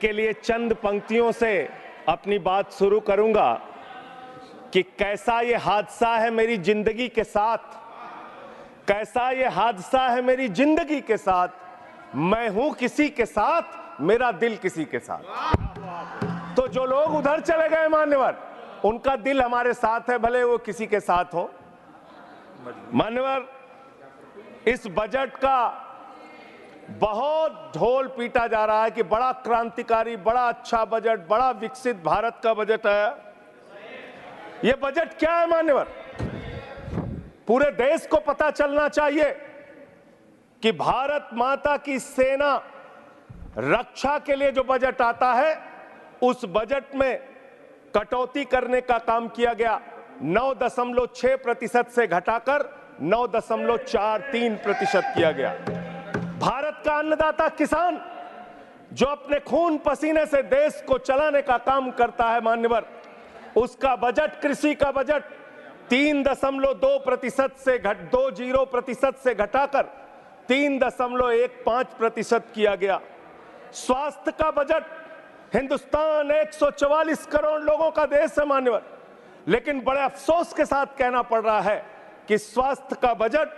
के लिए चंद पंक्तियों से अपनी बात शुरू करूंगा कि कैसा ये हादसा है मेरी जिंदगी के साथ, कैसा ये हादसा है मेरी जिंदगी के साथ, मैं हूं किसी के साथ, मेरा दिल किसी के साथ। तो जो लोग उधर चले गए मान्यवर, उनका दिल हमारे साथ है, भले वो किसी के साथ हो। मान्यवर, इस बजट का बहुत ढोल पीटा जा रहा है कि बड़ा क्रांतिकारी, बड़ा अच्छा बजट, बड़ा विकसित भारत का बजट है। यह बजट क्या है मान्यवर? पूरे देश को पता चलना चाहिए कि भारत माता की सेना रक्षा के लिए जो बजट आता है, उस बजट में कटौती करने का काम किया गया। 9.6% से घटाकर 9.43% किया गया। भारत का अन्नदाता किसान, जो अपने खून पसीने से देश को चलाने का काम करता है मान्यवर, उसका बजट, कृषि का बजट 3.2% से 20% से घटाकर 3.15% किया गया। स्वास्थ्य का बजट, हिंदुस्तान 144 करोड़ लोगों का देश है मान्यवर, लेकिन बड़े अफसोस के साथ कहना पड़ रहा है कि स्वास्थ्य का बजट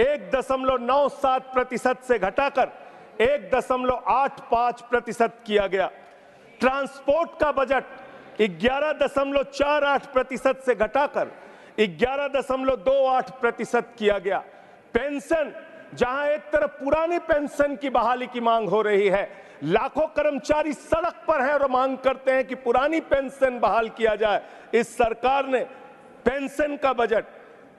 1.97% से घटाकर 1.85% किया गया। ट्रांसपोर्ट का बजट 11.48% से घटाकर 11.28% किया गया। पेंशन, जहां एक तरफ पुरानी पेंशन की बहाली की मांग हो रही है, लाखों कर्मचारी सड़क पर हैं और मांग करते हैं कि पुरानी पेंशन बहाल किया जाए। इस सरकार ने पेंशन का बजट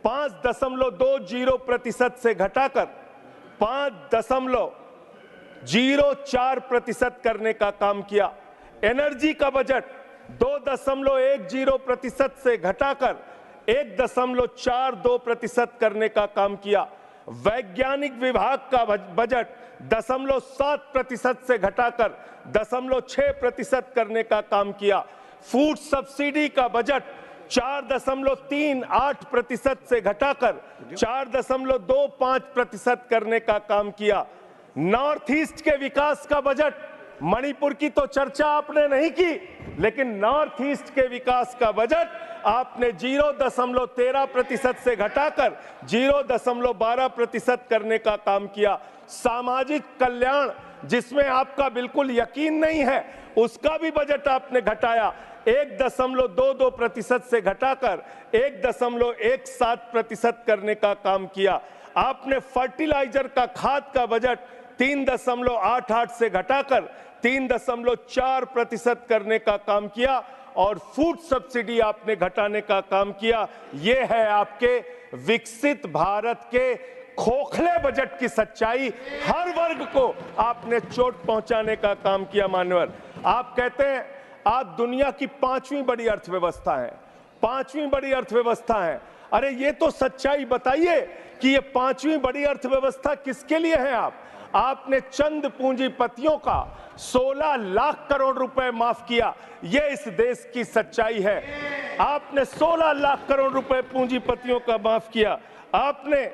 5.20% से घटाकर 5.04% करने का काम किया। एनर्जी का बजट 2.10% से घटाकर 1.42% करने का काम किया। वैज्ञानिक विभाग का बजट 0.7% से घटाकर 0.6% करने का काम किया। फूड सब्सिडी का बजट 4.38% से घटाकर 4.25% करने का काम किया। नॉर्थ ईस्ट के विकास का बजट, मणिपुर की तो चर्चा आपने नहीं की, लेकिन नॉर्थ ईस्ट के विकास का बजट आपने 0.13% से घटाकर 0.12% करने का काम किया। सामाजिक कल्याण, जिसमें आपका बिल्कुल यकीन नहीं है, उसका भी बजट आपने घटाया। 1.22% से घटाकर 1.17% करने का काम किया। आपने फर्टिलाइजर का, खाद का बजट 3.88 से घटाकर 3.4% करने का काम किया और फूड सब्सिडी आपने घटाने का काम किया। यह है आपके विकसित भारत के खोखले बजट की सच्चाई। हर वर्ग को आपने चोट पहुंचाने का काम किया मान्यवर। आप कहते हैं आप दुनिया की 5वीं बड़ी अर्थव्यवस्था है, 5वीं बड़ी अर्थव्यवस्था है। अरे ये तो सच्चाई बताइए कि ये 5वीं बड़ी अर्थव्यवस्था किसके लिए है? आपने चंद पूंजीपतियों का 16 लाख करोड़ रुपए माफ किया। ये इस देश की सच्चाई है। आपने 16 लाख करोड़ रुपए पूंजीपतियों का माफ किया। आपने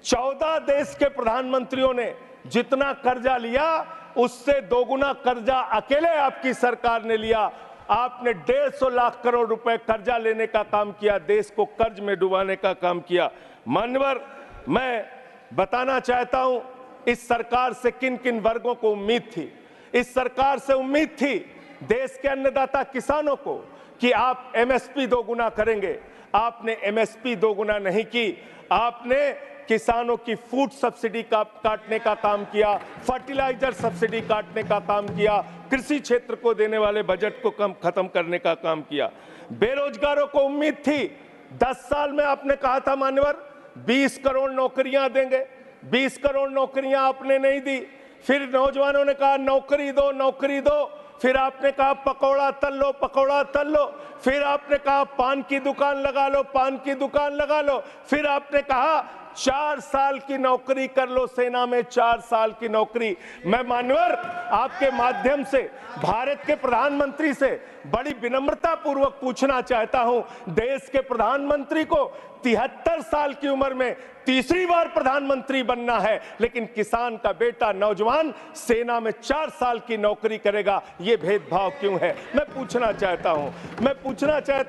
14 देश के प्रधानमंत्रियों ने जितना कर्जा लिया, उससे दोगुना कर्जा अकेले आपकी सरकार ने लिया। आपने 150 लाख करोड़ रुपए कर्जा लेने का काम किया, देश को कर्ज में डुबाने का काम किया। मान्यवर, मैं बताना चाहता हूं इस सरकार से किन किन वर्गों को उम्मीद थी। इस सरकार से उम्मीद थी देश के अन्नदाता किसानों को कि आप एमएसपी दोगुना करेंगे। आपने एमएसपी दोगुना नहीं की। आपने किसानों की फूड सब्सिडी का काटने का काम किया, फर्टिलाइजर सब्सिडी काटने का काम किया, कृषि क्षेत्र को देने वाले बजट को खत्म करने का काम किया। बेरोजगारों को उम्मीद थी, 10 साल में आपने कहा था मान्यवर 20 करोड़ नौकरियां देंगे। 20 करोड़ नौकरियां आपने नहीं दी। फिर नौजवानों ने कहा नौकरी दो, नौकरी दो। फिर आपने कहा पकौड़ा तल लो, पकौड़ा तल लो। फिर आपने कहा पान की दुकान लगा लो, पान की दुकान लगा लो। फिर आपने कहा 4 साल की नौकरी कर लो, सेना में 4 साल की नौकरी। मैं मान्यवर आपके माध्यम से भारत के प्रधानमंत्री से बड़ी विनम्रता पूर्वक पूछना चाहता हूं, देश के प्रधानमंत्री को 73 साल की उम्र में तीसरी बार प्रधानमंत्री बनना है, लेकिन किसान का बेटा नौजवान सेना में 4 साल की नौकरी करेगा। ये भेदभाव क्यों है? मैं पूछना चाहता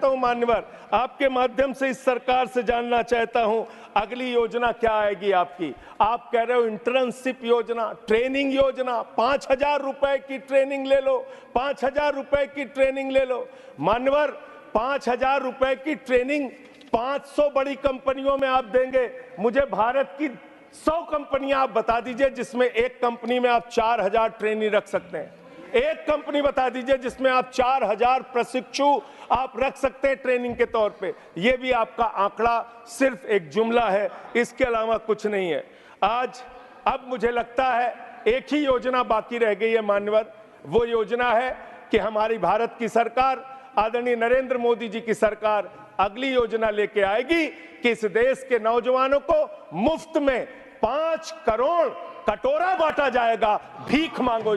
हूं मान्यवर, आपके माध्यम से इस सरकार से जानना चाहता हूं, अगली योजना क्या आएगी आपकी? आप कह रहे हो इंटर्नशिप योजना, ट्रेनिंग योजना, 5,000 रुपए की ट्रेनिंग ले लो, 5,000 रुपए की ट्रेनिंग ले लो। मान्यवर, 5,000 रुपए की ट्रेनिंग 500 बड़ी कंपनियों में आप देंगे। मुझे भारत की 100 कंपनियां आप बता दीजिए जिसमें एक कंपनी में आप 4,000 ट्रेनी रख सकते हैं। एक कंपनी बता दीजिए जिसमें आप 4,000 प्रशिक्षु आप रख सकते हैं ट्रेनिंग के तौर पे। ये भी आपका आंकड़ा सिर्फ एक जुमला है, इसके अलावा कुछ नहीं है। अब मुझे लगता है एक ही योजना बाकी रह गई है मान्यवर, वो योजना है कि हमारी भारत की सरकार, आदरणीय नरेंद्र मोदी जी की सरकार अगली योजना लेके आएगी कि इस देश के नौजवानों को मुफ्त में 5 करोड़ कटोरा बांटा जाएगा। भीख मांगो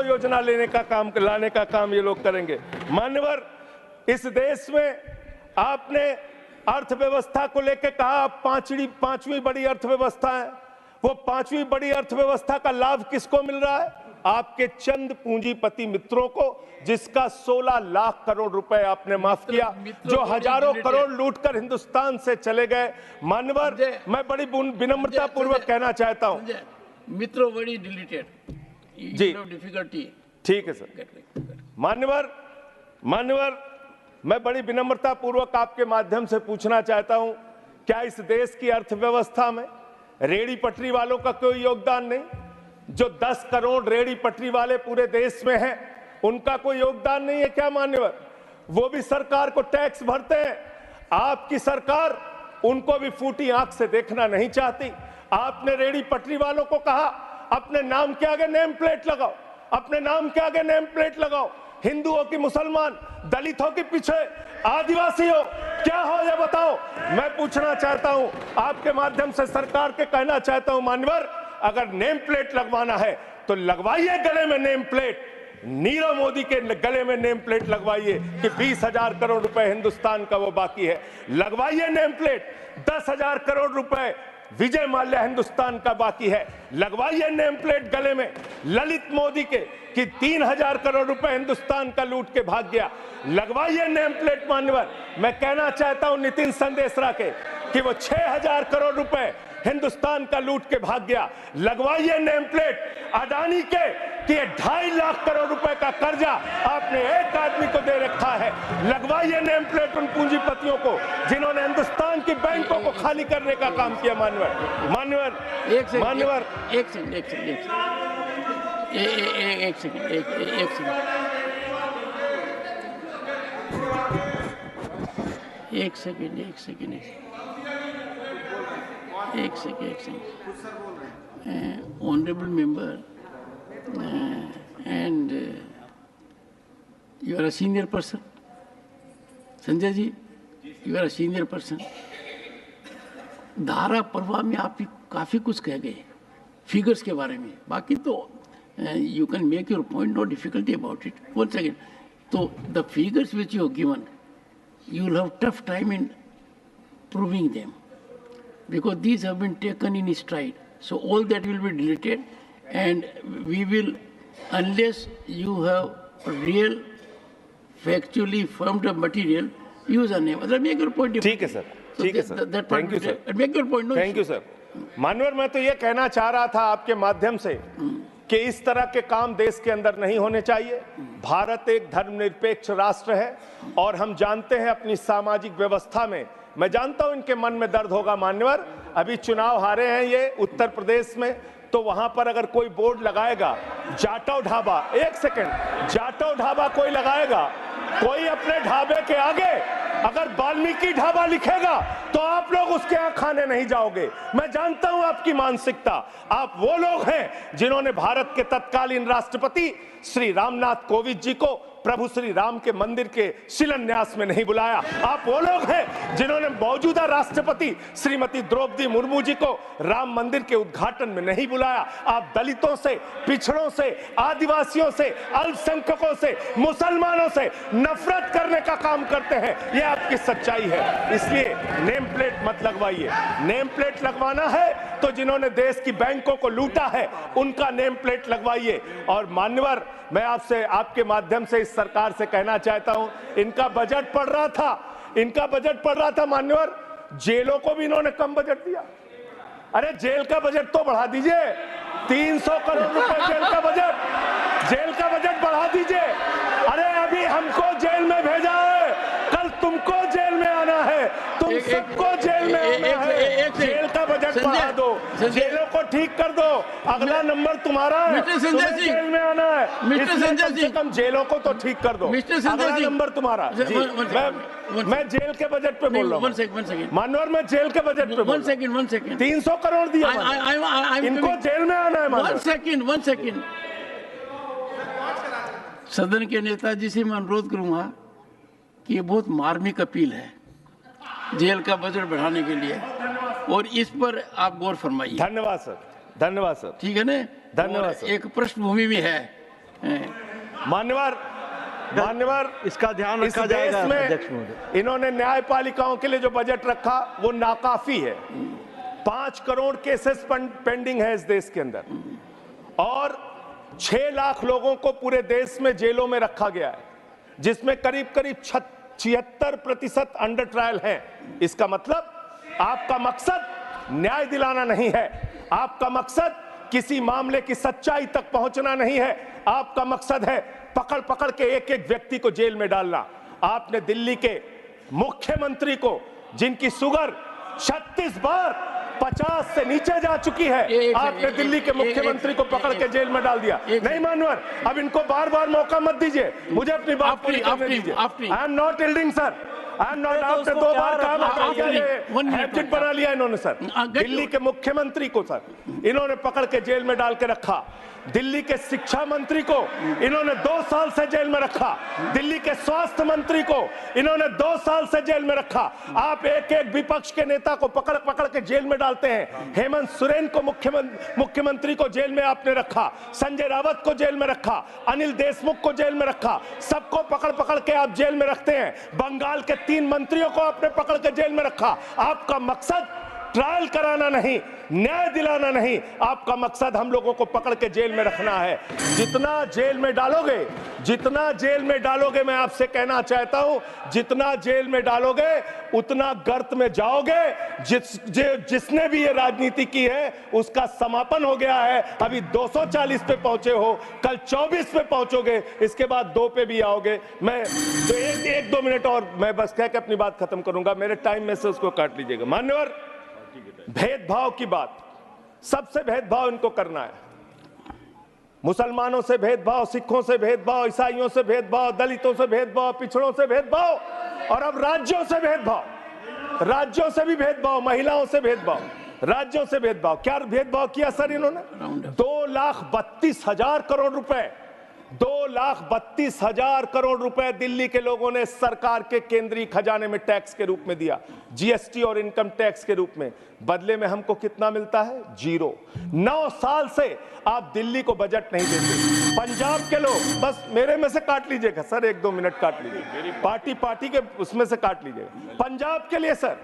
योजना लाने का काम ये लोग करेंगे। मान्यवर, इस देश में आपने अर्थव्यवस्था को लेकर कहा आप पांचवी बड़ी अर्थव्यवस्था है। वो 5वीं बड़ी अर्थव्यवस्था का लाभ किसको मिल रहा है? आपके चंद पूंजीपति मित्रों को, जिसका 16 लाख करोड़ रुपए आपने माफ किया, जो हजारों करोड़ लूटकर हिंदुस्तान से चले गए। मान्यवर, मैं बड़ी विनम्रता पूर्वक कहना चाहता हूं, मित्रों बड़ी डिलीटेड जी, डिफिकल्टी। ठीक है सर। मान्यवर, मैं बड़ी विनम्रता पूर्वक आपके माध्यम से पूछना चाहता हूं, क्या इस देश की अर्थव्यवस्था में रेहड़ी पटरी वालों का कोई योगदान नहीं? जो 10 करोड़ रेहड़ी पटरी वाले पूरे देश में हैं, उनका कोई योगदान नहीं है क्या मान्यवर? वो भी सरकार को टैक्स भरते हैं। आपकी सरकार उनको भी फूटी आंख से देखना नहीं चाहती। आपने रेहड़ी पटरी वालों को कहा अपने नाम के आगे नेम प्लेट लगाओ, अपने नाम के आगे नेम प्लेट लगाओ। हिंदुओं की, मुसलमान, दलितों के पीछे आदिवासी हो, क्या हो ये बताओ। मैं पूछना चाहता हूं, आपके माध्यम से सरकार के कहना चाहता हूं मान्यवर, अगर नेम प्लेट लगवाना है तो लगवाइए गले में नेम प्लेट। नीरव मोदी के गले में नेम प्लेट लगवाइए कि 20,000 करोड़ रुपए हिंदुस्तान का वो बाकी है। लगवाइए नेम प्लेट। 10,000 करोड़ रुपए विजय माल्या हिंदुस्तान का बाकी है। लगवाइए नेम प्लेट गले में ललित मोदी के कि 3,000 करोड़ रुपए हिंदुस्तान का लूट के भाग गया। लगवाइए नेम प्लेट मान्यवर। मैं कहना चाहता हूं नितिन संदेशरा के कि वो 6,000 करोड़ रुपए हिंदुस्तान का लूट के भाग गया। लगवाइए नेम प्लेट अडानी के कि 2.5 लाख करोड़ रुपए का कर्जा आपने एक आदमी को दे रखा है। लगवाइए नेम प्लेट उन पूंजीपतियों को जिन्होंने हिंदुस्तान की बैंकों को खाली करने का काम किया। मान्यवर एक second. Honorable member, and you are a senior person. Sanjay ji, you are a senior person. धारा प्रवाह में आप काफी कुछ कह गए फिगर्स के बारे में, बाकी तो you can make your point, no difficulty about it. One second. So the figures which you have given, you will have tough time in proving them, because these have been taken in stride. So all that will be deleted, and we will, unless you have real, factually firmed up material, use a name. Make your point. ठीक है sir, ठीक है sir, thank you sir, make your point. Thank you sir. मानवर, मैं तो ये कहना चाह रहा था आपके माध्यम से कि इस तरह के काम देश के अंदर नहीं होने चाहिए। भारत एक धर्मनिरपेक्ष राष्ट्र है और हम जानते हैं अपनी सामाजिक व्यवस्था में, मैं जानता हूं इनके मन में दर्द होगा मान्यवर, अभी चुनाव हारे हैं ये उत्तर प्रदेश में, तो वहां पर अगर कोई बोर्ड लगाएगा जाटव ढाबा, एक सेकंड, जाटव ढाबा कोई लगाएगा, कोई अपने ढाबे के आगे अगर वाल्मीकि ढाबा लिखेगा तो आप लोग उसके यहाँ खाने नहीं जाओगे। मैं जानता हूं आपकी मानसिकता। आप वो लोग हैं जिन्होंने भारत के तत्कालीन राष्ट्रपति श्री रामनाथ कोविंद जी को प्रभु श्री राम के मंदिर के शिलान्यास में नहीं बुलाया। आप वो लोग हैं जिन्होंने मौजूदा राष्ट्रपति श्रीमती द्रौपदी मुर्मू जी को राम मंदिर के उद्घाटन में नहीं बुलाया। आप दलितों से, पिछड़ों से, आदिवासियों से, अल्पसंख्यकों से, मुसलमानों से नफरत करने का काम करते हैं। ये आपकी सच्चाई है। इसलिए नेम प्लेट मत लगवाइए। नेम प्लेट लगवाना है तो जिन्होंने देश की बैंकों को लूटा है उनका नेम प्लेट लगवाइए। और मान्यवर, मैं आपसे, आपके माध्यम से इस सरकार से कहना चाहता हूं, इनका बजट पढ़ रहा था मान्यवर, जेलों को भी इन्होंने कम बजट दिया। अरे जेल का बजट तो बढ़ा दीजिए, 300 करोड़ रुपए जेल का बजट बढ़ा दीजिए। अरे अभी हमको जेल में भेजा है, कल तुमको जेल में आना है, तुम सबको जेल में आना है। जेल का बजट बढ़ा दो, जेलों को ठीक कर दो, अगला नंबर तुम्हारा है, तुम्हें जेल में आना है, इसलिए कम से कम जेलों को तो ठीक कर दो, अगला नंबर तुम्हारा। मैं जेल के बजट पे बोल रहा हूँ मानवर, मैं जेल के बजट पे 1 सेकंड 300 करोड़ दिया, इनको जेल में आना है। 1 सेकंड सदन के नेताजी से मैं अनुरोध करूंगा कि ये बहुत मार्मिक अपील है जेल का बजट बढ़ाने के लिए, और इस पर आप गौर फरमाइए। धन्यवाद सर, धन्यवाद सर। ठीक है ना, धन्यवाद सर। एक पृष्ठभूमि भी है मान्यवर, इसका ध्यान रखा जाएगा। अध्यक्ष महोदय, इन्होंने न्यायपालिकाओं के लिए जो बजट रखा वो नाकाफी है। 5 करोड़ केसेस पेंडिंग है इस देश के अंदर, और 6 लाख लोगों को पूरे देश में जेलों में रखा गया है, जिसमें करीब 76% अंडर ट्रायल हैं। इसका मतलब आपका मकसद न्याय दिलाना नहीं है, आपका मकसद किसी मामले की सच्चाई तक पहुंचना नहीं है, आपका मकसद है पकड़ पकड़ के एक एक व्यक्ति को जेल में डालना। आपने दिल्ली के मुख्यमंत्री को, जिनकी शुगर 36 बार 50 से नीचे जा चुकी है, आपने दिल्ली के मुख्यमंत्री को पकड़ के जेल में डाल दिया। नहीं मानवर, अब इनको बार बार मौका मत दीजिए, मुझे अपनी बात पूरी करने दीजिए। I am not yielding sir, I am not. आपने 2 बार कहा, हैबिट बना लिया इन्होंने सर। दिल्ली के मुख्यमंत्री को सर इन्होंने पकड़ के जेल में डाल के रखा। दिल्ली के शिक्षा मंत्री को इन्होंने 2 साल से जेल में रखा। दिल्ली के स्वास्थ्य मंत्री को इन्होंने 2 साल से जेल में रखा। आप एक एक विपक्ष के नेता को पकड़ पकड़ के जेल में डालते हैं। हेमंत सोरेन को मुख्यमंत्री को जेल में आपने रखा, संजय रावत को जेल में रखा, अनिल देशमुख को जेल में रखा, सबको पकड़ पकड़ के आप जेल में रखते हैं। बंगाल के 3 मंत्रियों को आपने पकड़ के जेल में रखा। आपका मकसद ट्रायल कराना नहीं, न्याय दिलाना नहीं, आपका मकसद हम लोगों को पकड़ के जेल में रखना है। जितना जेल में डालोगे, मैं आपसे कहना चाहता हूं, जितना जेल में डालोगे उतना गर्त में जाओगे। जिसने भी ये राजनीति की है उसका समापन हो गया है। अभी 240 पे पहुंचे हो, कल 24 पे पहुंचोगे, इसके बाद 2 पे भी आओगे। मैं तो 1-2 मिनट और मैं बस कह के अपनी बात खत्म करूंगा, मेरे टाइम में से उसको काट लीजिएगा। मान्यवर, भेदभाव की बात, सबसे भेदभाव इनको करना है। मुसलमानों से भेदभाव, सिखों से भेदभाव, ईसाइयों से भेदभाव, दलितों से भेदभाव, पिछड़ों से भेदभाव, और अब राज्यों से भेदभाव, राज्यों से भी भेदभाव, महिलाओं से भेदभाव, राज्यों से भेदभाव। क्या भेदभाव किया सर इन्होंने? 2,32,000 करोड़ रुपए, 2,32,000 करोड़ रुपए दिल्ली के लोगों ने सरकार के केंद्रीय खजाने में टैक्स के रूप में दिया, जीएसटी और इनकम टैक्स के रूप में। बदले में हमको कितना मिलता है? 0। 9 साल से आप दिल्ली को बजट नहीं देते। पंजाब के लोग, बस मेरे में से काट लीजिएगा सर, 1-2 मिनट काट लीजिए, पार्टी के उसमें से काट लीजिएगा। पंजाब के लिए सर,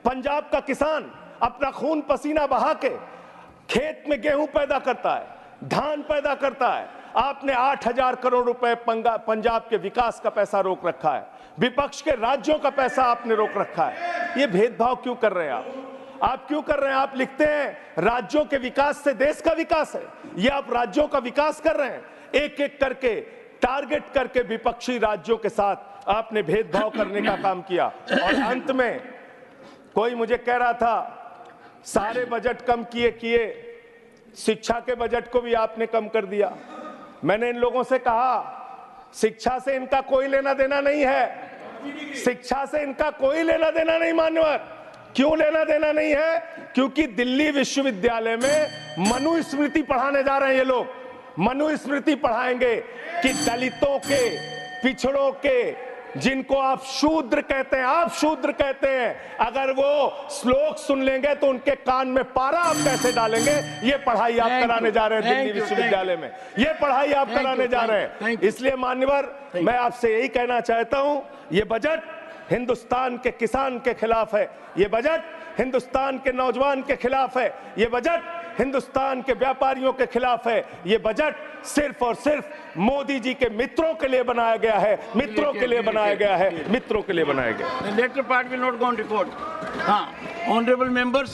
पंजाब का किसान अपना खून पसीना बहा के खेत में गेहूं पैदा करता है, धान पैदा करता है। आपने 8,000 करोड़ रुपए पंजाब के विकास का पैसा रोक रखा है, विपक्ष के राज्यों का पैसा आपने रोक रखा है। ये भेदभाव क्यों कर रहे हैं आप क्यों कर रहे हैं? आप लिखते हैं राज्यों के विकास से देश का विकास है, ये आप राज्यों का विकास कर रहे हैं। एक एक करके टारगेट करके विपक्षी राज्यों के साथ आपने भेदभाव करने का काम किया। और अंत में कोई मुझे कह रहा था सारे बजट कम किए, शिक्षा के बजट को भी आपने कम कर दिया। मैंने इन लोगों से कहा शिक्षा से इनका कोई लेना देना नहीं है, शिक्षा से इनका कोई लेना देना नहीं। मान्यवर, क्यों लेना देना नहीं है? क्योंकि दिल्ली विश्वविद्यालय में मनुस्मृति पढ़ाने जा रहे हैं ये लोग। मनुस्मृति पढ़ाएंगे कि दलितों के, पिछड़ों के, जिनको आप शूद्र कहते हैं, आप शूद्र कहते हैं, अगर वो श्लोक सुन लेंगे तो उनके कान में पारा आप कैसे डालेंगे? ये पढ़ाई आप कराने जा रहे हैं दिल्ली विश्वविद्यालय में, ये पढ़ाई आप कराने जा रहे हैं। इसलिए मान्यवर, मैं आपसे यही कहना चाहता हूं, ये बजट हिंदुस्तान के किसान के खिलाफ है, ये बजट हिंदुस्तान के नौजवान के खिलाफ है, ये बजट हिंदुस्तान के व्यापारियों के खिलाफ है, ये बजट सिर्फ और सिर्फ मोदी जी के मित्रों के लिए बनाया गया है, मित्रों के लिए बनाया गया है, मित्रों के लिए बनाया गया है। The later part will not go on record. हाँ, honorable members.